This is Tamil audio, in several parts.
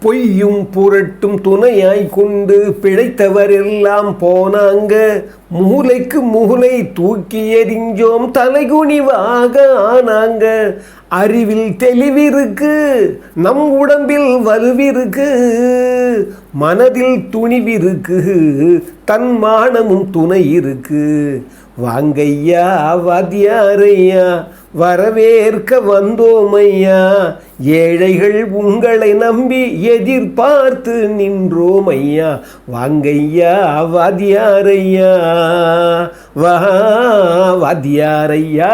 பொய்யும் புரட்டும் துணையாய் கொண்டு பிழைத்தவர் எல்லாம் போனாங்க. மூளைக்கு மூளை தூக்கி எறிஞ்சோம், தலைகுனிவாக ஆனாங்க. அறிவில் தெளிவிருக்கு, நம் உடம்பில் வலுவிருக்கு, மனதில் துணிவிருக்கு, தன்மானமும் துணை இருக்கு. வாங்கையா வாத்தியாரையா, வரவேற்க வந்தோமையா. ஏழைகள் உங்களை நம்பி எதிர்பார்த்து நின்றோமையா. வாங்கையா வாத்தியாரையா, வா வாத்தியாரையா.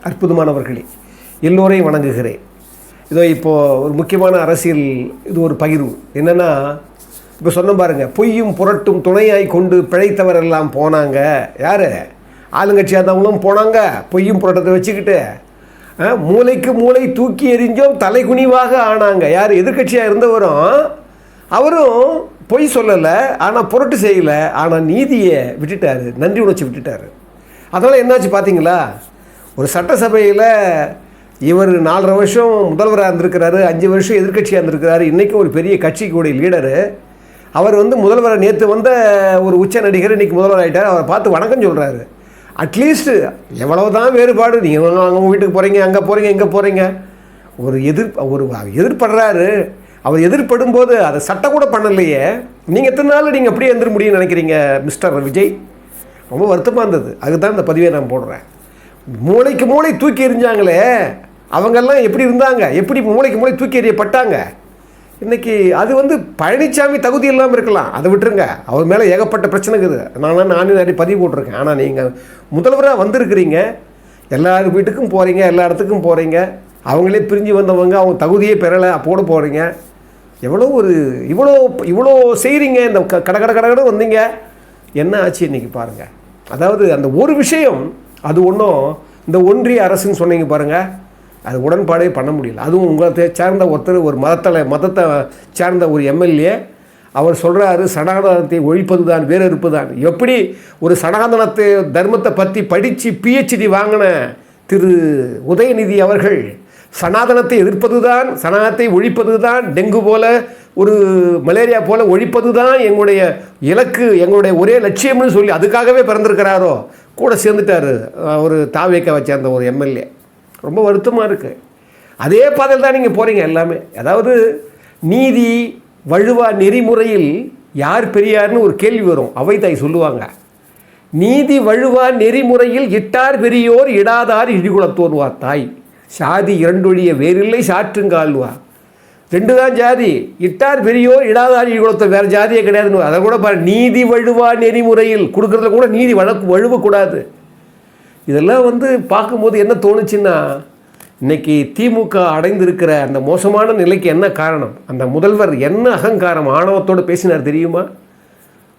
அற்புதமானவர்களே, எல்லோரையும் வணங்குகிறேன். இதோ இப்போது ஒரு முக்கியமான அரசியல் இது ஒரு பகிர்வு என்னென்னா, இப்போ சொன்ன பாருங்கள், பொய்யும் புரட்டும் துணையாய் கொண்டு பிழைத்தவரெல்லாம் போனாங்க. யார்? ஆளுங்கட்சியாக இருந்தவங்களும் போனாங்க, பொய்யும் புரட்டத்தை வச்சுக்கிட்டு. மூளைக்கு மூளை தூக்கி எறிஞ்சோம், தலைகுனிவாக ஆனாங்க. யார்? எதிர்கட்சியாக இருந்தவரும் அவரும் பொய் சொல்லலை, ஆனால் புரட்டு செய்யலை, ஆனால் நீதியை விட்டுட்டார், நன்றி உணர்ச்சி விட்டுட்டார். அதனால் என்னாச்சு பார்த்தீங்களா? ஒரு சட்டசபையில் இவர் 4.5 வருஷம் முதல்வராக இருந்திருக்கிறாரு, 5 வருஷம் எதிர்கட்சியாக இருந்திருக்கிறாரு. இன்றைக்கும் ஒரு பெரிய கட்சிக்குடைய லீடரு. அவர் முதல்வரை நேற்று வந்த ஒரு உச்ச நடிகர் இன்றைக்கி முதல்வர் ஆகிட்டார். அவரை பார்த்து வணக்கம் சொல்கிறாரு. அட்லீஸ்ட்டு எவ்வளவு தான் வேறுபாடு, நீங்கள் அங்கே வீட்டுக்கு போகிறீங்க, அங்கே போகிறீங்க, இங்கே போகிறீங்க, ஒரு எதிர்படுறாரு. அவர் எதிர்படும் போது அதை சட்டம் கூட பண்ணலையே. நீங்கள் எத்தனை நாள் நீங்கள் அப்படியே எழுந்திர முடியும்னு நினைக்கிறீங்க மிஸ்டர் விஜய்? ரொம்ப வருத்தமாக இருந்தது. அதுக்கு தான் இந்த பதிவை நான் போடுறேன். மூளைக்கு மூளை தூக்கி எறிஞ்சாங்களே, அவங்கெல்லாம் எப்படி இருந்தாங்க, எப்படி மூளைக்கு மூளை தூக்கி எறியப்பட்டாங்க? இன்றைக்கி அது பழனிசாமி தகுதி இல்லாமல் இருக்கலாம், அதை விட்டுருங்க. அவர் மேலே ஏகப்பட்ட பிரச்சனை இருக்குது. நானே நிறைய பதிவு போட்டிருக்கேன். ஆனால் நீங்கள் முதல்வராக வந்திருக்கிறீங்க, எல்லார் வீட்டுக்கும் போகிறீங்க, எல்லா இடத்துக்கும் போகிறீங்க. அவங்களே பிரிஞ்சு வந்தவங்க, அவங்க தகுதியே பெறலை, அப்போடு போகிறீங்க. இவ்வளோ செய்கிறீங்க. இந்த கடை வந்தீங்க, என்ன ஆச்சு இன்றைக்கி பாருங்கள். அதாவது அந்த ஒரு விஷயம், அது ஒன்றும் இந்த ஒன்றிய அரசுன்னு சொன்னீங்க பாருங்கள், அது உடன்பாடே பண்ண முடியல. அதுவும் உங்களை சேர்ந்த ஒருத்தர், ஒரு மதத்தை சேர்ந்த ஒரு எம்எல்ஏ, அவர் சொல்கிறாரு சனாதனத்தை ஒழிப்பது தான் வேறு இருப்பு தான். எப்படி ஒரு சனாதனத்தை தர்மத்தை பற்றி படித்து பிஹெச்டி வாங்கின திரு உதயநிதி அவர்கள் சனாதனத்தை எதிர்ப்பது தான், சனாதனத்தை ஒழிப்பது தான், டெங்கு போல ஒரு மலேரியா போல ஒழிப்பது தான் எங்களுடைய இலக்கு, எங்களுடைய ஒரே லட்சியம்னு சொல்லி அதுக்காகவே பிறந்திருக்கிறாரோ, கூட சேர்ந்துட்டார் ஒரு தாவேக்காவை சேர்ந்த ஒரு எம்எல்ஏ. ரொம்ப வருத்தமாக இருக்குது. அதே பாதையில் தான் நீங்கள் போகிறீங்க எல்லாமே. அதாவது நீதி வழுவா நெறிமுறையில் யார் பெரியார்னு ஒரு கேள்வி வரும். அவைத்தாய் சொல்லுவாங்க, நீதி வழுவா நெறிமுறையில் இட்டார் பெரியோர் இடாதார் இழிகுலத்தோன்வா தாய். சாதி இரண்டொழிய வேறில்லை சாற்றுங்கால்வா. 2 தான் ஜாதி, இட்டார் பெரியோர் இடாதார் இழிகுலத்தோர், வேறு ஜாதியே கிடையாதுன்னு. அதை கூட பாரு, நீதி வழுவா நெறிமுறையில் கொடுக்குறதுல கூட நீதி வழுவக்கூடாது. இதெல்லாம் பார்க்கும்போது என்ன தோணுச்சுன்னா, இன்றைக்கி திமுக அடைந்திருக்கிற அந்த மோசமான நிலைக்கு என்ன காரணம்? அந்த முதல்வர் என்ன அகங்காரம் ஆணவத்தோடு பேசினார் தெரியுமா?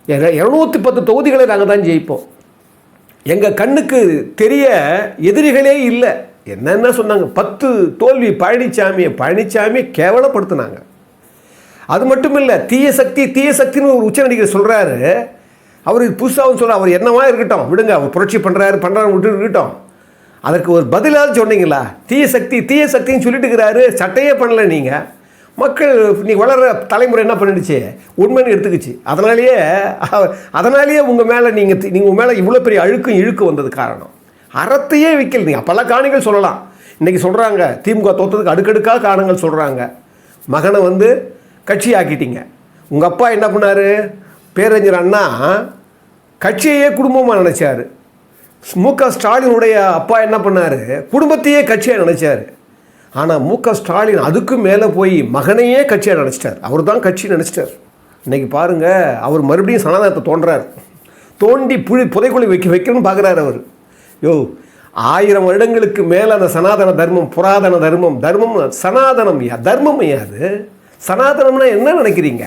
210 தொகுதிகளை நாங்கள் தான் ஜெயிப்போம், எங்கள் கண்ணுக்கு தெரிய எதிரிகளே இல்லை. என்னென்ன சொன்னாங்க? 10 தோல்வி. பழனிசாமியை கேவலப்படுத்தினாங்க. அது மட்டும் இல்லை, தீய சக்தின்னு ஒரு உச்ச நடிகர் சொல்கிறாரு. அவர் புதுசாகவும் சொல்கிறார், அவர் என்னவா இருக்கட்டும் விடுங்க, அவர் புரட்சி பண்ணுறாரு விட்டு இருக்கட்டும். அதற்கு ஒரு பதிலாக சொன்னீங்களா? தீய சக்தின்னு சொல்லிட்டு இருக்கிறாரு. சட்டையே பண்ணலை நீங்கள். மக்கள் நீ வளர்கிற தலைமுறை என்ன பண்ணிடுச்சு? உண்மைன்னு எடுத்துக்கிச்சு. அதனாலேயே உங்கள் மேலே நீங்கள் உங்கள் மேலே இவ்வளோ பெரிய இழுக்கு வந்தது காரணம். அறத்தையே விற்கல. நீங்கள் அப்போல்லாம் காரணங்கள் சொல்லலாம். இன்றைக்கி சொல்கிறாங்க திமுக தோற்றதுக்கு அடுக்கடுக்காக காரணங்கள் சொல்கிறாங்க. மகனை கட்சி ஆக்கிட்டீங்க. உங்கள் அப்பா என்ன பண்ணார்? பேரறிஞர் அண்ணா கட்சியையே குடும்பமாக நினச்சார். மு.க. ஸ்டாலினுடைய அப்பா என்ன பண்ணார்? குடும்பத்தையே கட்சியாக நினச்சார். ஆனால் மு.க. ஸ்டாலின் அதுக்கும் மேலே போய் மகனையே கட்சியாக நினச்சிட்டார். அவர் தான் கட்சி நினச்சிட்டார். இன்றைக்கி பாருங்கள், அவர் மறுபடியும் சனாதனத்தை தோண்டி புதைக்குழி வைக்கணும்னு பார்க்குறாரு அவர். 1000 வருடங்களுக்கு மேலே அந்த சனாதன தர்மம், புராதன தர்மம் சனாதனம் தர்மம் அது. சனாதனம்னா என்ன நினைக்கிறீங்க?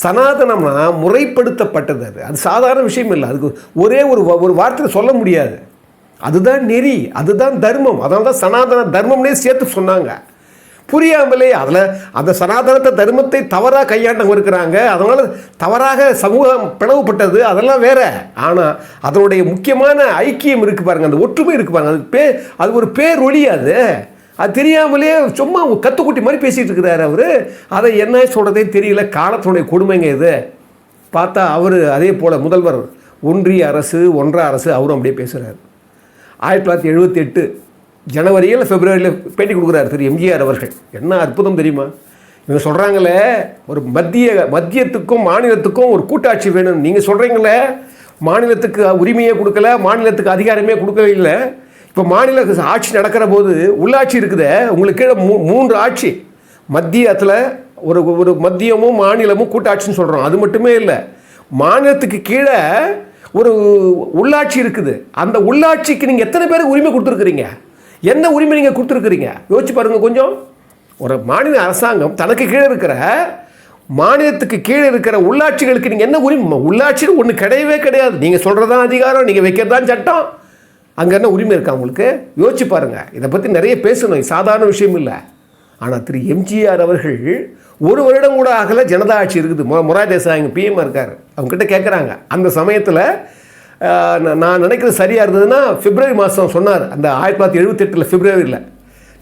சனாதனம்னா முறைப்படுத்தப்பட்டது. அது சாதாரண விஷயம் இல்லை. அதுக்கு ஒரே ஒரு வார்த்தையில் சொல்ல முடியாது. அதுதான் நெறி, அதுதான் தர்மம். அதனால தான் சனாதன தர்மம்னே சேர்த்து சொன்னாங்க. புரியாமலே அந்த சனாதனத்தை தர்மத்தை தவறாக கையாண்டவங்க இருக்கிறாங்க. அதனால் தவறாக சமூகம் பிளவுபட்டது, அதெல்லாம் வேற. ஆனால் அதனுடைய முக்கியமான ஐக்கியம் இருக்குது பாருங்கள், அந்த ஒற்றுமை இருக்குது பாருங்கள், அது ஒரு பேரொழி. அது தெரியாமலே சும்மா கத்துக்குட்டி மாதிரி பேசிகிட்டு இருக்கிறாரு அவர். அதை என்ன சொல்கிறதே தெரியல. காலத்தினுடைய கொடுமைங்க இது. பார்த்தா அவர் அதே போல் முதல்வர் ஒன்றிய அரசு ஒன்றா அரசு அவரும் அப்படியே பேசுகிறார். 1978 ஜனவரியில் பிப்ரவரியில் பேட்டி கொடுக்குறாரு திரு எம்ஜிஆர் அவர்கள். என்ன அற்புதம் தெரியுமா? இவங்க சொல்கிறாங்களே ஒரு மத்தியத்துக்கும் மாநிலத்துக்கும் ஒரு கூட்டாட்சி வேணும். நீங்கள் சொல்கிறீங்களே மாநிலத்துக்கு உரிமையே கொடுக்கல, மாநிலத்துக்கு அதிகாரமே கொடுக்கவே இல்லை. இப்போ மாநில ஆட்சி நடக்கிற போது உள்ளாட்சி இருக்குதே, உங்களுக்கு கீழே 3 ஆட்சி. மத்தியத்தில் ஒரு மத்தியமும் மாநிலமும் கூட்டாட்சின்னு சொல்கிறோம். அது மட்டுமே இல்லை, மாநிலத்துக்கு கீழே ஒரு உள்ளாட்சி இருக்குது. அந்த உள்ளாட்சிக்கு நீங்கள் எத்தனை பேருக்கு உரிமை கொடுத்துருக்குறீங்க? என்ன உரிமை நீங்கள் கொடுத்துருக்குறீங்க? யோசிச்சு பாருங்கள் கொஞ்சம். ஒரு மாநில அரசாங்கம் தனக்கு கீழே இருக்கிற மாநிலத்துக்கு கீழே இருக்கிற உள்ளாட்சிகளுக்கு நீங்கள் என்ன உரிமை? உள்ளாட்சின்னு ஒன்று கிடையவே கிடையாது. நீங்கள் சொல்கிறதான் அதிகாரம், நீங்கள் வைக்கிறதான் சட்டம். அங்கே என்ன உரிமை இருக்கா உங்களுக்கு? யோசிச்சு பாருங்கள். இதை பற்றி நிறைய பேசணும், சாதாரண விஷயம் இல்லை. ஆனால் திரு எம்ஜிஆர் அவர்கள் 1 வருடம் கூட ஆகலை ஜனதா ஆட்சி இருக்குது. மொரார் தேசாய் இங்கே பிஎம்மாக இருக்கார். அவங்ககிட்ட கேட்குறாங்க. அந்த சமயத்தில் நான் நினைக்கிறது சரியாக இருந்ததுன்னா பிப்ரவரி மாதம் சொன்னார். அந்த 1978 பிப்ரவரியில்.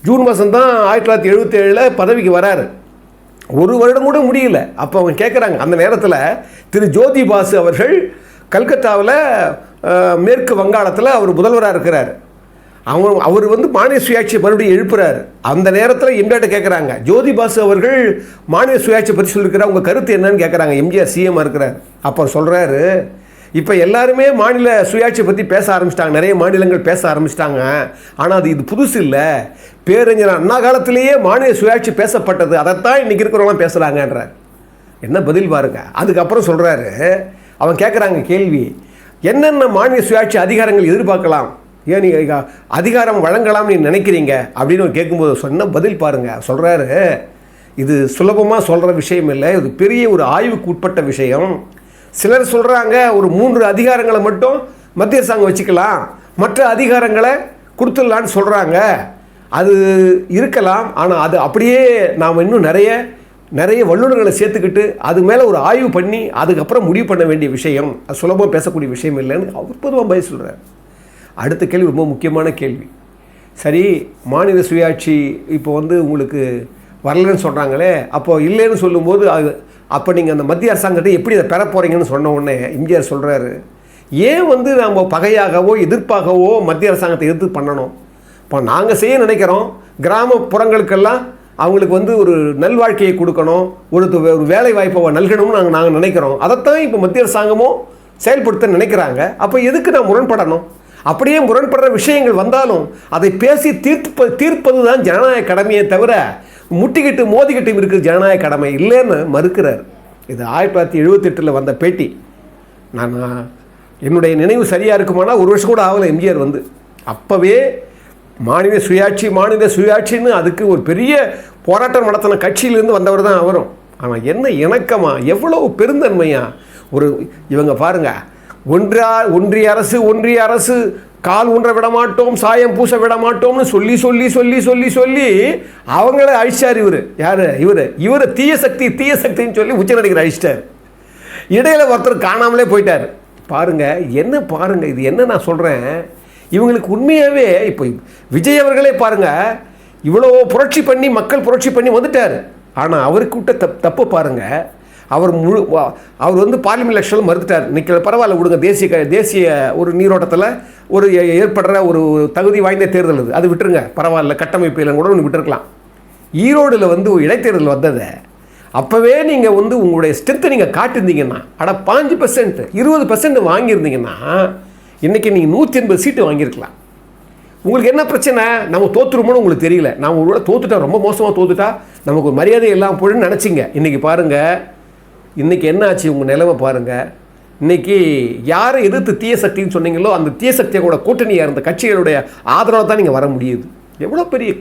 ஜூன் மாதம் தான் 1977 பதவிக்கு வராரு. 1 வருடம் கூட முடியல. அப்போ அவங்க கேட்குறாங்க. அந்த நேரத்தில் திரு ஜோதி பாசு அவர்கள் கல்கத்தாவில் மேற்கு வங்காளத்தில் அவர் முதல்வராக இருக்கிறார். அவர் மாநில சுயாட்சியை மறுபடியும் எழுப்புறாரு. அந்த நேரத்தில் எம்ஜிஆர்ட்ட கேட்குறாங்க, ஜோதி பாசு அவர்கள் மாநில சுயாட்சியை பற்றி சொல்லியிருக்கிறார், உங்கள் கருத்து என்னன்னு கேட்குறாங்க. எம்ஜிஆர் சிஎம்மாக இருக்கிறார். அப்போ சொல்கிறாரு, இப்போ எல்லாருமே மாநில சுயாட்சியை பற்றி பேச ஆரம்பிச்சிட்டாங்க, நிறைய மாநிலங்கள் பேச ஆரம்பிச்சிட்டாங்க. ஆனால் இது புதுசு இல்லை, பேரறிஞர் அண்ணா காலத்திலேயே மாநில சுயாட்சி பேசப்பட்டது, அதைத்தான் இன்றைக்கி இருக்கிறவங்களாம் பேசுகிறாங்கன்றார். என்ன பதில் பாருங்க. அதுக்கப்புறம் சொல்கிறாரு, அவன் கேட்குறாங்க கேள்வி, என்னென்ன மாநில சுயாட்சி அதிகாரங்கள் எதிர்பார்க்கலாம், ஏன் நீங்கள் அதிகாரம் வழங்கலாம்னு நீங்கள் நினைக்கிறீங்க அப்படின்னு கேட்கும்போது சொன்ன பதில் பாருங்கள். சொல்கிறாரு, இது சுலபமாக சொல்கிற விஷயம் இல்லை, இது பெரிய ஒரு ஆய்வுக்கு உட்பட்ட விஷயம். சிலர் சொல்கிறாங்க ஒரு 3 அதிகாரங்களை மட்டும் மத்திய அரசாங்கம் வச்சுக்கலாம், மற்ற அதிகாரங்களை கொடுத்துடலான்னு சொல்கிறாங்க. அது இருக்கலாம், ஆனால் அது அப்படியே நாம் இன்னும் நிறைய வல்லுநர்களை சேர்த்துக்கிட்டு அது மேலே ஒரு ஆய்வு பண்ணி அதுக்கப்புறம் முடிவு பண்ண வேண்டிய விஷயம், அது சுலபமாக பேசக்கூடிய விஷயம் இல்லைன்னு அவர் பொதுவாக பதில் சொல்கிறார். அடுத்த கேள்வி ரொம்ப முக்கியமான கேள்வி. சரி, மாநில சுயாட்சி இப்போ உங்களுக்கு வரலன்னு சொல்கிறாங்களே, அப்போ இல்லைன்னு சொல்லும்போது அப்போ நீங்கள் அந்த மத்திய அரசாங்கத்தை எப்படி அதை பெற போகிறீங்கன்னு சொன்ன உடனே எம்ஜிஆர் சொல்கிறாரு, ஏன் நம்ம பகையாகவோ எதிர்ப்பாகவோ மத்திய அரசாங்கத்தை எதிர்த்து பண்ணணும்? இப்போ நாங்கள் செய்ய நினைக்கிறோம், கிராமப்புறங்களுக்கெல்லாம் அவங்களுக்கு ஒரு நல்வாழ்க்கையை கொடுக்கணும், ஒரு வேலை வாய்ப்பை நல்கணும்னு நாங்கள் நினைக்கிறோம். அதைத்தான் இப்போ மத்திய அரசாங்கமும் செயல்படுத்த நினைக்கிறாங்க. அப்போ எதுக்கு நான் முரண்படணும்? அப்படியே முரண்படுற விஷயங்கள் வந்தாலும் அதை பேசி தீர்ப்பது தான் ஜனநாயக கடமையை தவிர முட்டிக்கிட்டு மோதிக்கிட்டு இருக்கிற ஜனநாயக கடமை இல்லைன்னு மறுக்கிறார். இது 1978 வந்த பேட்டி. நான் என்னுடைய நினைவு சரியாக இருக்குமானா 1 வருஷம் கூட ஆகலை எம்ஜிஆர் அப்போவே மாநில சுயாட்சின்னு அதுக்கு ஒரு பெரிய போராட்டம் நடத்தின கட்சியிலேருந்து வந்தவர் தான் அவரும். ஆனால் என்ன இணக்கமா, எவ்வளோ பெருந்தன்மையா இவங்க பாருங்கள், ஒன்றிய அரசு கால் ஊன்ற விட மாட்டோம், சாயம் பூச விட மாட்டோம்னு சொல்லி அவங்கள அழிச்சார். இவர் தீய சக்தின்னு சொல்லி உச்சநீதிமன்றம் அழிச்சிட்டார். இடையில ஒருத்தர் காணாமலே போயிட்டார். பாருங்க இது என்ன நான் சொல்கிறேன், இவங்களுக்கு உண்மையாகவே இப்போ விஜய் அவர்களே பாருங்க, இவ்வளோ புரட்சி பண்ணி மக்கள் புரட்சி பண்ணி வந்துட்டார். ஆனால் அவருக்கு விட்ட தப்பு பாருங்க, அவர் பார்லிமெண்ட் எலெக்ஷனில் மறுத்துட்டார். நிற்கிற பரவாயில்ல விடுங்க, தேசிய ஒரு நீரோட்டத்தில் ஏற்படுற ஒரு தகுதி வாய்ந்த தேர்தல் அது விட்டுருங்க, பரவாயில்ல, கட்டமைப்பு இல்லைன்னு கூட ஒன்று விட்டுருக்கலாம். ஈரோடில் இடைத்தேர்தல் வந்ததை அப்போவே நீங்கள் உங்களுடைய ஸ்ட்ரென்த்தை நீங்கள் காட்டியிருந்தீங்கன்னா, 5% 20% வாங்கியிருந்தீங்கன்னா இன்றைக்கி நீங்கள் 180 சீட்டு வாங்கியிருக்கலாம். உங்களுக்கு என்ன பிரச்சனை? நம்ம தோற்றுருமோன்னு உங்களுக்கு தெரியல. நான் ஒரு வேளை தோத்துட்டா, ரொம்ப மோசமாக தோத்துட்டா நமக்கு ஒரு மரியாதை எல்லாம் போயிடுன்னு நினச்சிங்க. இன்றைக்கி பாருங்கள், இன்றைக்கி என்ன ஆச்சு உங்கள் நிலைமை பாருங்கள். இன்றைக்கி யாரை எதிர்த்து தீய சக்தின்னு சொன்னீங்களோ அந்த தீய சக்தியோட கூட்டணியாக இருந்த கட்சிகளுடைய ஆதரவு தான் நீங்கள் வர முடியுது. எவ்வளோ பெரிய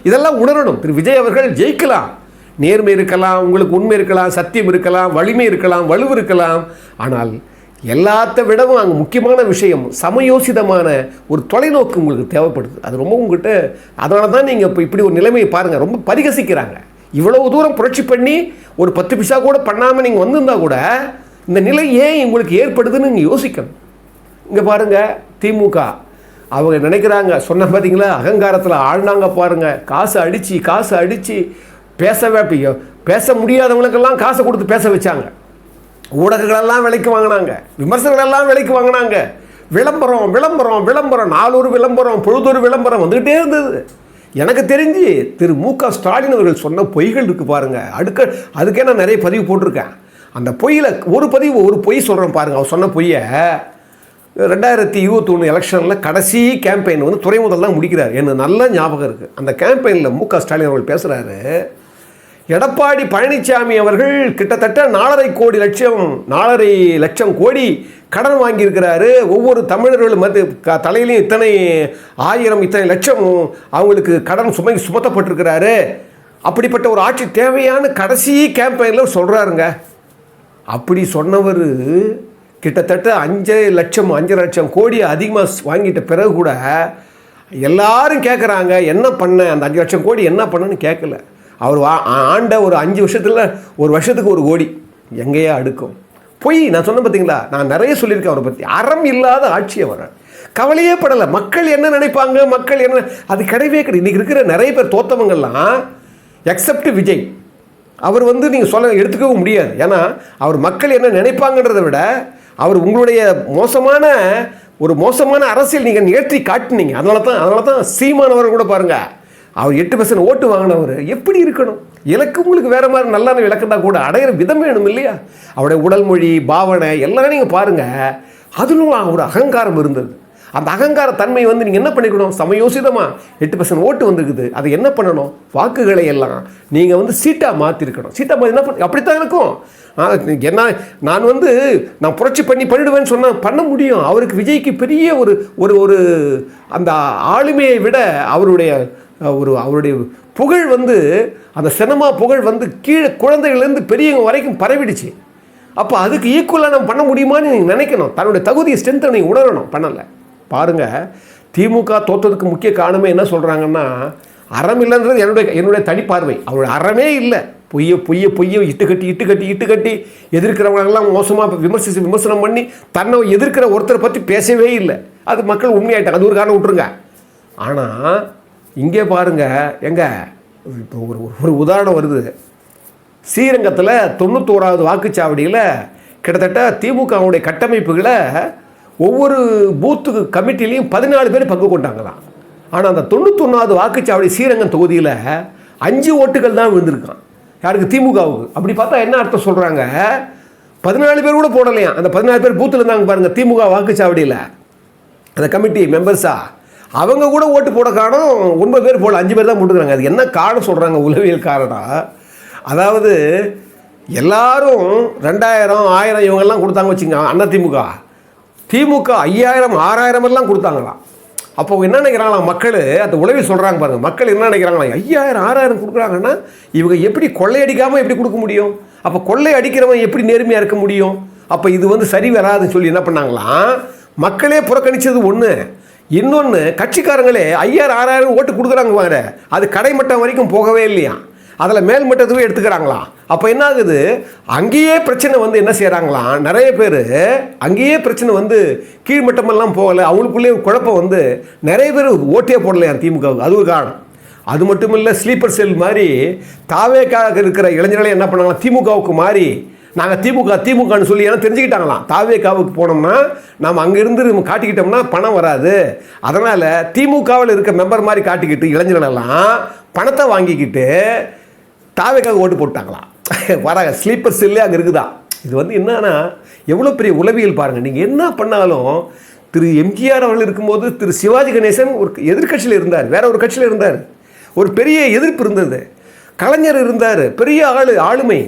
இதெல்லாம் உணரணும். திரு விஜய் அவர்கள் ஜெயிக்கலாம், நேர்மை இருக்கலாம், உங்களுக்கு உண்மை இருக்கலாம், சத்தியம் இருக்கலாம், வலிமை இருக்கலாம், வலுவு இருக்கலாம். ஆனால் எல்லாத்த விடவும் அங்கே முக்கியமான விஷயம் சமயோசிதமான ஒரு தொலைநோக்கு உங்களுக்கு தேவைப்படுது. அது ரொம்ப உங்கள்கிட்ட, அதனால தான் நீங்கள் இப்போ இப்படி ஒரு நிலைமையை பாருங்கள், ரொம்ப பரிகசிக்கிறாங்க. இவ்வளவு தூரம் புரட்சி பண்ணி ஒரு 10 பைசா கூட பண்ணாமல் நீங்கள் வந்திருந்தா கூட இந்த நிலை ஏன் உங்களுக்கு ஏற்படுதுன்னு நீங்கள் யோசிக்கணும். இங்கே பாருங்கள், திமுக அவங்க நினைக்கிறாங்க, சொன்ன பார்த்தீங்களா, அகங்காரத்தில் ஆழ்ந்தாங்க பாருங்கள். காசு அடித்து பேச முடியாதவங்களுக்கெல்லாம் காசை கொடுத்து பேச வச்சாங்க. ஊடகங்களெல்லாம் விலைக்கு வாங்கினாங்க, விமர்சனங்களெல்லாம் விலைக்கு வாங்கினாங்க. விளம்பரம் நாளொரு விளம்பரம், பொழுதொரு விளம்பரம் வந்துக்கிட்டே இருந்தது. எனக்கு தெரிஞ்சு திரு மு.க. ஸ்டாலின் அவர்கள் சொன்ன பொய்கள் இருக்குது பாருங்கள். அதுக்கே நான் நிறைய பதிவு போட்டிருக்கேன். அந்த பொய்யில் ஒரு பொய் சொல்கிறேன் பாருங்கள். அவர் சொன்ன பொய்யை 2021 எலெக்ஷனில் கடைசி கேம்பெயின் வந்து துறைமுதல் தான் முடிக்கிறார். எனக்கு நல்ல ஞாபகம் இருக்குது. அந்த கேம்பெயினில் மு.க. ஸ்டாலின் அவர்கள் பேசுகிறாரு, எடப்பாடி பழனிசாமி அவர்கள் கிட்டத்தட்ட 4.5 லட்சம் கோடி கடன் வாங்கியிருக்கிறாரு. ஒவ்வொரு தமிழர்கள் தலையிலையும் இத்தனை லட்சம் அவங்களுக்கு கடன் சுமத்தப்பட்டிருக்கிறாரு. அப்படிப்பட்ட ஒரு ஆட்சி தேவையான கடைசி கேம்பெயினில் சொல்கிறாருங்க. அப்படி சொன்னவர் கிட்டத்தட்ட 5 லட்சம் கோடி அதிகமாக வாங்கிட்ட பிறகு கூட எல்லாரும் கேட்குறாங்க, என்ன பண்ண அந்த 5 லட்சம் கோடி என்ன பண்ணன்னு கேட்கல. அவர் ஆண்ட ஒரு 5 வருஷத்தில் ஒரு வருஷத்துக்கு 1 கோடி எங்கேயே அடுக்கும். பொய் நான் சொன்ன பார்த்தீங்களா, நான் நிறைய சொல்லியிருக்கேன் அவரை பற்றி. அறம் இல்லாத ஆட்சி அவர் கவலையே படலை. மக்கள் என்ன நினைப்பாங்க, மக்கள் என்ன, அது கிடையவே கிடையாது. இன்றைக்கி இருக்கிற நிறைய பேர் தோத்தவங்கள்லாம் எக்ஸப்ட் விஜய், அவர் வந்து நீங்கள் எடுத்துக்கவும் முடியாது. ஏன்னா அவர் மக்கள் என்ன நினைப்பாங்கன்றதை விட அவர் உங்களுடைய மோசமான அரசியல் நீங்கள் ஏற்றி காட்டினீங்க. அதனால தான் சீமானவர் கூட பாருங்கள், அவர் 8% ஓட்டு வாங்கினவர் எப்படி இருக்கணும். இலக்கு உங்களுக்கு வேறு மாதிரி நல்லா இலக்குனா கூட அடையிற விதம் வேணும் இல்லையா? அவருடைய உடல் மொழி, பாவனை எல்லாம் நீங்கள் பாருங்கள். அதிலும் ஒரு அகங்காரம் இருந்தது. அந்த அகங்கார தன்மை வந்து நீங்கள் என்ன பண்ணிக்கணும், சமயோசிதமாக 8% ஓட்டு வந்துருக்குது. அதை என்ன பண்ணணும், வாக்குகளை எல்லாம் நீங்கள் வந்து சீட்டாக மாற்றிருக்கணும். சீட்டாக மாற்றி என்ன பண்ண, அப்படித்தான் இருக்கும். என்ன நான் புரட்சி பண்ணிடுவேன்னு சொன்னால் பண்ண முடியும். அவருக்கு விஜய்க்கு பெரிய ஒரு அந்த ஆளுமையை விட அவருடைய புகழ் வந்து, அந்த சினிமா புகழ் வந்து கீழே குழந்தைகள்லேருந்து பெரியவங்க வரைக்கும் பரவிடுச்சு. அப்போ அதுக்கு ஈக்குவலாக நம்ம பண்ண முடியுமான்னு நீங்கள் நினைக்கணும். தன்னுடைய தகுதியை ஸ்ட்ரென்த்தை நீங்கள் உணரணும். பண்ணலை பாருங்கள். திமுக தோற்றதுக்கு முக்கிய காரணமே என்ன சொல்கிறாங்கன்னா, அறம் இல்லைன்றது என்னுடைய தனிப்பார்வை. அவருடைய அறமே இல்லை. பொய்யை இட்டு கட்டி எதிர்க்கிறவங்களெல்லாம் மோசமாக விமர்சனம் பண்ணி தன்னை எதிர்க்கிற ஒருத்தரை பற்றி பேசவே இல்லை. அது மக்கள் உண்மையாயிட்டாங்க. அது ஒரு காரணம் விட்டுருங்க. ஆனால் இங்கே பாருங்கள், இப்போ ஒரு உதாரணம் வருது. ஸ்ரீரங்கத்தில் 91வது வாக்குச்சாவடியில் கிட்டத்தட்ட திமுகவுடைய கட்டமைப்புகளை ஒவ்வொரு பூத்து கமிட்டிலையும் 14 பேர் பங்கு கொண்டாங்களாம். ஆனால் அந்த 91வது வாக்குச்சாவடி ஸ்ரீரங்கம் தொகுதியில் 5 ஓட்டுகள் தான் விழுந்திருக்கான். யாருக்கு, திமுகவுக்கு. அப்படி பார்த்தா என்ன அர்த்தம் சொல்கிறாங்க, 14 பேர் கூட போடலையா. அந்த 14 பேர் பூத்தில் இருந்தாங்க பாருங்கள் திமுக வாக்குச்சாவடியில், அந்த கமிட்டி மெம்பர்ஸா, அவங்க கூட ஓட்டு போட காரணம் 9 பேர் போடல, 5 பேர் தான் போட்டுக்கிறாங்க. அது என்ன காரணம் சொல்கிறாங்க, உளவியல் காரணம். அதாவது எல்லாரும் 2000 1000 இவங்கெல்லாம் கொடுத்தாங்க வச்சுங்க. அண்ணா திமுக 5000 6000 எல்லாம் கொடுத்தாங்களாம். அப்போ என்ன நினைக்கிறாங்களாம் மக்கள், அந்த உளவியல் சொல்கிறாங்க பாருங்கள். மக்கள் என்ன நினைக்கிறாங்களா, 5000 6000 கொடுக்குறாங்கன்னா இவங்க எப்படி கொள்ளையடிக்காமல் எப்படி கொடுக்க முடியும்? அப்போ கொள்ளை அடிக்கிறவன் எப்படி நேர்மையாக இருக்க முடியும்? அப்போ இது வந்து சரி வராதுன்னு சொல்லி என்ன பண்ணாங்களாம், மக்களே புறக்கணித்தது ஒன்று. இன்னொன்று, கட்சிக்காரங்களே 5000 6000 ஓட்டு கொடுக்குறாங்க பாரு, அது கடைமட்டம் வரைக்கும் போகவே இல்லையா, அதில் மேல் மட்டத்துவே எடுத்துக்கிறாங்களாம். அப்போ என்ன ஆகுது, அங்கேயே பிரச்சனை வந்து என்ன செய்கிறாங்களாம், நிறைய பேர் அங்கேயே பிரச்சனை வந்து கீழ்மட்டமெல்லாம் போகலை, அவங்களுக்குள்ளேயே குழப்பம் வந்து நிறைய பேர் ஓட்டே போடலையா திமுகவுக்கு. அது ஒரு காரணம். அது மட்டும் இல்லை, ஸ்லீப்பர் செல் மாதிரி தாவேக்காக இருக்கிற இளைஞர்களே என்ன பண்ணாங்களா, திமுகவுக்கு மாறி நாங்கள் திமுகன்னு சொல்லி ஏன்னா தெரிஞ்சுக்கிட்டாங்களாம். தாவேக்காவுக்கு போனோம்னா நம்ம அங்கேருந்து காட்டிக்கிட்டோம்னா பணம் வராது, அதனால் திமுகவில் இருக்க மெம்பர் மாதிரி காட்டிக்கிட்டு இளைஞர்களெல்லாம் பணத்தை வாங்கிக்கிட்டு தாவேக்காவுக்கு ஓட்டு போட்டாங்களாம். வராங்க, ஸ்லீப்பர் செல்லே அங்கே இருக்குதா. இது வந்து என்னன்னா எவ்வளோ பெரிய உளவியல் பாருங்கள். நீங்கள் என்ன பண்ணாலும், திரு எம்ஜிஆர் அவர்கள் இருக்கும்போது திரு சிவாஜி கணேசன் ஒரு எதிர்கட்சியில் இருந்தார், வேற ஒரு கட்சியில் இருந்தார், ஒரு பெரிய எதிர்ப்பு இருந்தது. கலைஞர் இருந்தார், பெரிய ஆளுமை.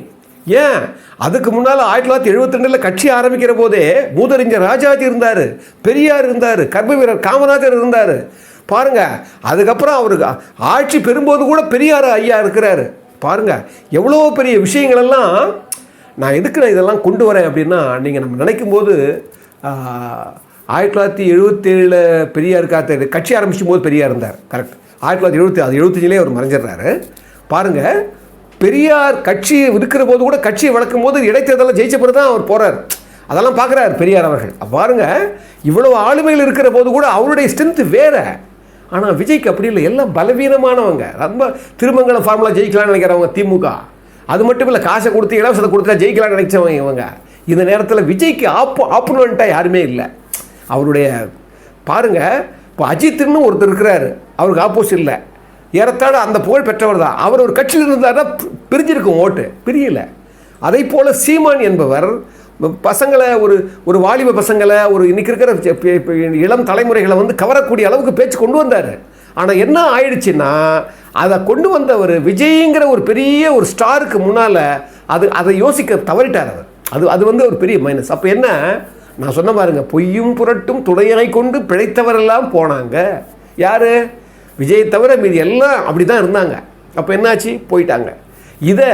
ஏன், அதுக்கு முன்னால் 1972 கட்சி ஆரம்பிக்கிற போதே மூதறிஞர் ராஜாஜி இருந்தார், பெரியார் இருந்தார், கர்ம வீரர் காமராஜர் இருந்தார் பாருங்கள். அதுக்கப்புறம் அவருக்கு ஆட்சி பெறும்போது கூட பெரியார் ஐயா இருக்கிறாரு பாருங்கள். எவ்வளோ பெரிய விஷயங்களெல்லாம் நான் எதுக்கு இதெல்லாம் கொண்டு வரேன் அப்படின்னா, நீங்கள் நம்ம நினைக்கும் போது 1977 பெரியார் காத்த கட்சி ஆரம்பிக்கும் போது பெரியார் இருந்தார், கரெக்ட். 1975 அவர் மறைஞ்சிடுறாரு பாருங்கள். பெரியார் கட்சி இருக்கிற போது கூட, கட்சியை வளர்க்கும் போது இடைத்தேர்தலில் ஜெயிச்ச பிறகு தான் அவர் போகிறார். அதெல்லாம் பார்க்குறாரு பெரியார் அவர்கள். பாருங்க, இவ்வளோ ஆளுமையில் இருக்கிற போது கூட அவருடைய ஸ்ட்ரென்த்து வேற. ஆனால் விஜய்க்கு அப்படி இல்லை, எல்லாம் பலவீனமானவங்க. ரொம்ப திருமங்கலம் ஃபார்முலா ஜெயிக்கலாம்னு நினைக்கிறவங்க திமுக. அது மட்டும் இல்லை, காசை கொடுத்து இலவசத்தை கொடுத்தா ஜெயிக்கலாம்னு நினைச்சவங்க இவங்க. இந்த நேரத்தில் விஜய்க்கு ஆப்போனண்ட்டாக யாருமே இல்லை. அவருடைய பாருங்கள், இப்போ அஜித்துன்னு ஒருத்தர் இருக்கிறாரு, அவருக்கு ஆப்போசிட் இல்லை. ஏறத்தாழ அந்த புகழ் பெற்றவர் தான். அவர் ஒரு கட்சியில் இருந்தார்னா பிரிஞ்சிருக்கும் ஓட்டு, பிரியலை. அதை போல் சீமான் என்பவர் பசங்களை ஒரு வாலிப பசங்களை இன்றைக்கி இருக்கிற இளம் தலைமுறைகளை கவரக்கூடிய அளவுக்கு பேச்சு கொண்டு வந்தார். ஆனால் என்ன ஆயிடுச்சுன்னா, அதை கொண்டு வந்தவர் விஜய்ங்கிற ஒரு பெரிய ஒரு ஸ்டாருக்கு முன்னால் அதை யோசிக்க தவறிட்டார் அவர். அது ஒரு பெரிய மைனஸ். அப்போ என்ன, நான் சொன்ன பாருங்க, பொய்யும் புரட்டும் துணையாய் கொண்டு பிழைத்தவரெல்லாம் போனாங்க. யார்? விஜய் தவிர மீதி எல்லாம் அப்படி தான் இருந்தாங்க. அப்போ என்னாச்சு? போயிட்டாங்க. இதை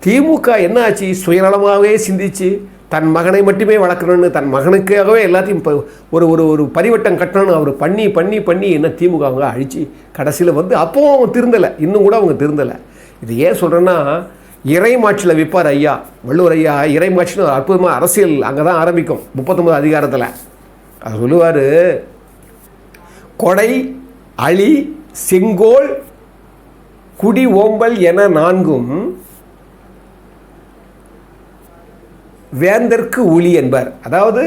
திமுக என்னாச்சு, சுயநலமாகவே சிந்திச்சு தன் மகனை மட்டுமே வளர்க்கணும்னு, தன் மகனுக்காகவே எல்லாத்தையும் இப்போ ஒரு பரிவட்டம் கட்டணும்னு அவர் பண்ணி என்ன திமுக அவங்க அழிச்சு கடைசியில் அப்போவும் அவங்க திருந்தலை, இன்னும் கூட அவங்க திருந்தலை. இது ஏன் சொல்கிறேன்னா, இறைமாட்சியில் விற்பார் ஐயா வள்ளுவர் ஐயா. இறைமாட்சின்னு ஒரு அற்புதமாக அரசியல் அங்கே தான் ஆரம்பிக்கும் 39 அதிகாரத்தில். அது சொல்லுவார், கொடை, அழி, செங்கோல், குடி, ஓம்பல் என 4ம் வேந்தற்கு ஊழி என்பார். அதாவது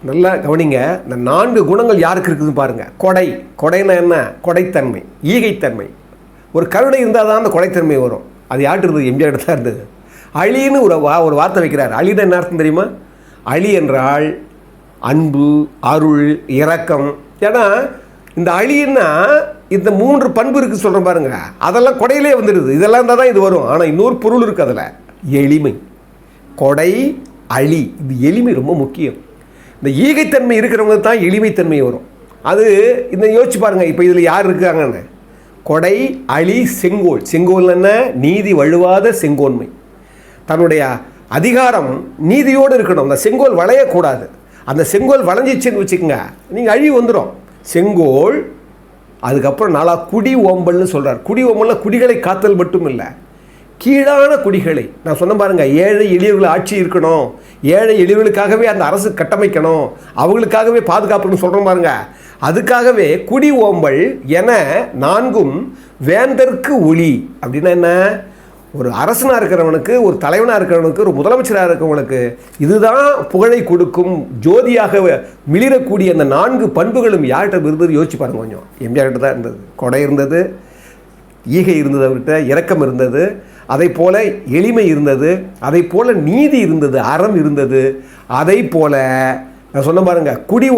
நல்லா கவனிங்க, இந்த 4 குணங்கள் யாருக்கு இருக்குதுன்னு பாருங்கள். கொடைன்னா என்ன? கொடைத்தன்மை, ஈகைத்தன்மை. ஒரு கருணை இருந்தால் தான் அந்த கொடைத்தன்மை வரும். அது யார்கிட்ட இருந்தது? எம்ஜிஆர் தான் இருந்தது. அழின்னு ஒரு வார்த்தை வைக்கிறார். அழின்னா என்ன அர்த்தம் தெரியுமா? அழி என்றால் அன்பு, அருள், இரக்கம். ஏன்னா இந்த அழின்னா இந்த 3 பண்பு இருக்குது சொல்கிறேன் பாருங்க, அதெல்லாம் கொடையிலே வந்துடுது. இதெல்லாம் இருந்தால் தான் இது வரும். ஆனால் இன்னொரு பொருள் இருக்குது அதில், எளிமை. கொடை, அழி, இது எளிமை ரொம்ப முக்கியம். இந்த ஈகைத்தன்மை இருக்கிறவங்க தான் எளிமைத்தன்மை வரும். அது இந்த யோசிச்சு பாருங்கள். இப்போ இதில் யார் இருக்காங்கன்னு, கொடை, அழி, செங்கோல். செங்கோல் என்ன? நீதி வழுவாத செங்கோன்மை. தன்னுடைய அதிகாரம் நீதியோடு இருக்கணும். அந்த செங்கோல் வளையக்கூடாது. அந்த செங்கோல் வளைஞ்சிச்சுன்னு வச்சுக்கோங்க, நீங்கள் அழி வந்துடும். செங்கோல், அதுக்கப்புறம் நாளா குடி ஓம்பல்னு சொல்கிறார். குடி ஓம்பல்னா குடிகளை காத்தல் மட்டும் இல்லை, கீழான குடிகளை. நான் சொன்ன பாருங்கள், ஏழை எளியவர்கள் ஆட்சி இருக்கணும், ஏழை எளியவர்களுக்காகவே அந்த அரசு கட்டமைக்கணும், அவங்களுக்காகவே பாதுகாப்புன்னு சொல்கிறோம் பாருங்க. அதுக்காகவே குடி ஓம்பல் என 4ம் வேந்தற்கு ஒளி. அப்படின்னா என்ன? ஒரு அரசனாக இருக்கிறவனுக்கு, ஒரு தலைவனாக இருக்கிறவனுக்கு, ஒரு முதலமைச்சராக இருக்கிறவனுக்கு இதுதான் புகழை கொடுக்கும், ஜோதியாக மிளிரக்கூடிய அந்த 4 பண்புகளும் யார்கிட்ட இருந்தது யோசிச்சு பாருங்க கொஞ்சம். எம்ஜிஆர்கிட்ட தான் இருந்தது. கொடை இருந்தது, ஈகை இருந்தது, அவர்கிட்ட இரக்கம் இருந்தது, அதை போல எளிமை இருந்தது, அதை போல நீதி இருந்தது, அறம் இருந்தது. அதை போல நான் சொன்ன பாருங்க, குடி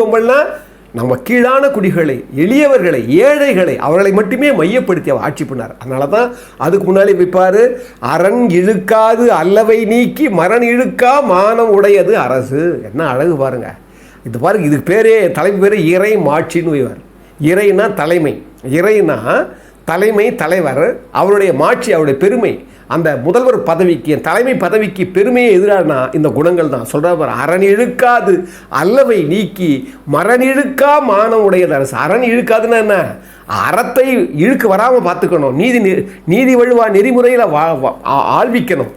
ஓம்பல்னா நம்ம கீழான குடிகளை, எளியவர்களை, ஏழைகளை, அவர்களை மட்டுமே மையப்படுத்தி அவர் ஆட்சி பண்ணார். அதனால தான் அதுக்கு முன்னாடி வைப்பார், அரண் இழுக்காது அல்லவை நீக்கி மரண் இழுக்கா மானம் உடையது அரசு. என்ன அழகு பாருங்க. இது பாருங்க, இதுக்கு பேரே, தலைமை பேர் இறை மாட்சின்னு வைவார். இறைனா தலைமை, இறைனா தலைமை, தலைவர், அவருடைய மாட்சி, அவருடைய பெருமை. அந்த முதல்வர் பதவிக்கு, தலைமை பதவிக்கு பெருமையை எதிரானா இந்த குணங்கள் தான் சொல்கிறார். அரண் இழுக்காது அல்லவை நீக்கி மரண் இழுக்கா மானம் உடையது அரசு. அரண் இழுக்காதுன்னா என்ன? அறத்தை இழுக்கு வராமல் பார்த்துக்கணும், நீதி வழுவா நெறிமுறையில் ஆள்விக்கணும்.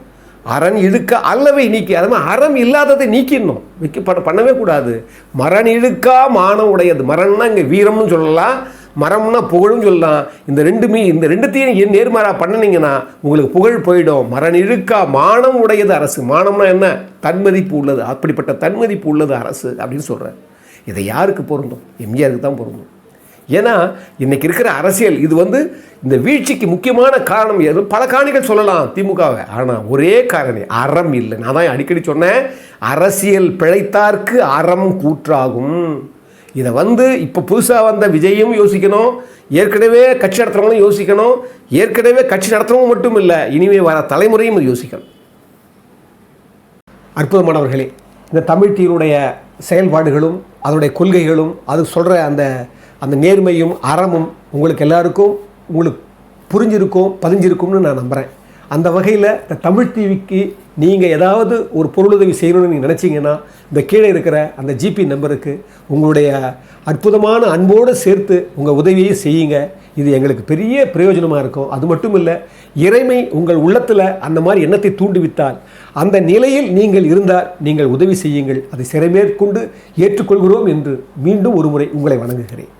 அரண் இழுக்க அல்லவை நீக்கி, அது மாதிரி அறம் இல்லாததை நீக்கிடணும், பண்ணவே கூடாது. மரண் இழுக்கா மானம் உடையது. மரண்னா இங்கே வீரம்னு சொல்லலாம், மரம்னா புகழும் சொல்லலாம். இந்த ரெண்டுத்தையும் நேர்மாறாக பண்ணினீங்கன்னா உங்களுக்கு புகழ் போயிடும். மரண் இழுக்கா மானம் உடையது அரசு. மானம்னா என்ன? தன்மதிப்பு உள்ளது. அப்படிப்பட்ட தன்மதிப்பு உள்ளது அரசு அப்படின்னு சொல்கிறார். இதை யாருக்கு பொருந்தும்? எம்ஜிஆருக்கு தான் பொருந்தும். ஏன்னா இன்றைக்கி இருக்கிற அரசியல் இது இந்த வீழ்ச்சிக்கு முக்கியமான காரணம் எது? பல காரணிகள் சொல்லலாம் திமுகவை. ஆனால் ஒரே காரணி அறம் இல்லை. நான் தான் அடிக்கடி சொன்னேன், அரசியல் பிழைத்தார்க்கு அறம் கூற்றாகும். இதை இப்போ புதுசாக வந்த விஜயும் யோசிக்கணும், ஏற்கனவே கட்சி நடத்துகிறவங்களும் யோசிக்கணும், ஏற்கனவே கட்சி நடத்துகிறவங்க மட்டும் இல்லை, இனிமேல் வர தலைமுறையும் யோசிக்கணும். அற்புதமானவர்களே, இந்த தமிழ் தீருடைய செயல்பாடுகளும் அதனுடைய கொள்கைகளும் அது சொல்கிற அந்த நேர்மையும் அறமும் உங்களுக்கு எல்லாருக்கும் புரிஞ்சிருக்கும், பதிஞ்சிருக்கும்னு நான் நம்புகிறேன். அந்த வகையில் இந்த தமிழ் டிவிக்கு நீங்கள் ஏதாவது ஒரு பொருளுதவி செய்யணும்னு நீங்கள் நினச்சிங்கன்னா இந்த கீழே இருக்கிற அந்த ஜிபி நம்பருக்கு உங்களுடைய அற்புதமான அன்போடு சேர்த்து உங்கள் உதவியை செய்யுங்க. இது எங்களுக்கு பெரிய பிரயோஜனமாக இருக்கும். அது மட்டும் இல்லை, இறைமை உங்கள் உள்ளத்தில் அந்த மாதிரி எண்ணத்தை தூண்டிவிட்டால் அந்த நிலையில் நீங்கள் இருந்தால் நீங்கள் உதவி செய்யுங்கள். அதை சிறைமேற்கொண்டு ஏற்றுக்கொள்கிறோம் என்று மீண்டும் ஒரு முறை உங்களை வணங்குகிறேன்.